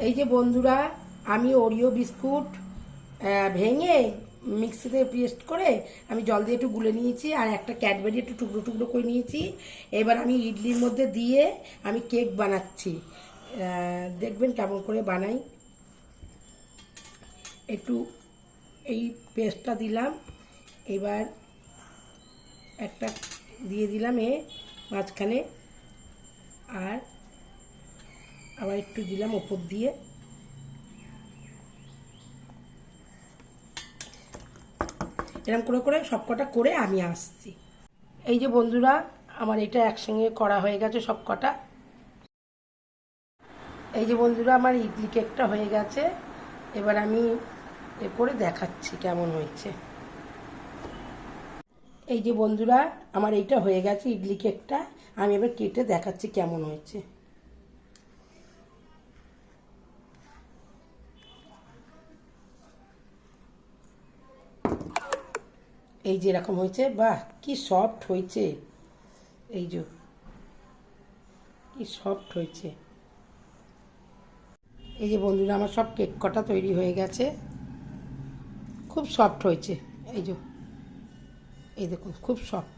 এই যে বন্ধুরা, আমি ওরিও বিস্কুট ভেঙে মিক্সিতে পেস্ট করে আমি জল দিয়ে একটু গুলে নিয়েছি, আর একটা ক্যাডবেরি একটু টুকরো টুকরো করে নিয়েছি। এবার আমি ইডলির মধ্যে দিয়ে আমি কেক বানাচ্ছি। দেখবেন কেমন করে বানাই। একটু এই পেস্টটা দিলাম, এবার একটা দিয়ে দিলাম মাঝখানে, আর আবার একটু দিলাম ওপর দিয়ে। এরকম করে করে সবকটা করে আমি আসছি। এই যে বন্ধুরা, আমার এটা একসঙ্গে করা হয়ে গেছে সবকটা। এই যে বন্ধুরা, আমার ইডলি কেকটা হয়ে গেছে। এবার আমি এ করে দেখাচ্ছি কেমন হয়েছে। এই যে বন্ধুরা, আমার এইটা হয়ে গেছে ইডলি কেকটা। আমি এবার কেটে দেখাচ্ছি কেমন হয়েছে। এই যে এরকম হয়েছে, বাহ কি সফট হয়েছে। এই যে কি সফট হয়েছে। এই যে বন্ধুরা, আমার সব কেক কটা তৈরি হয়ে গেছে, খুব সফট হয়েছে। এই যে এই দেখুন, খুব সফট।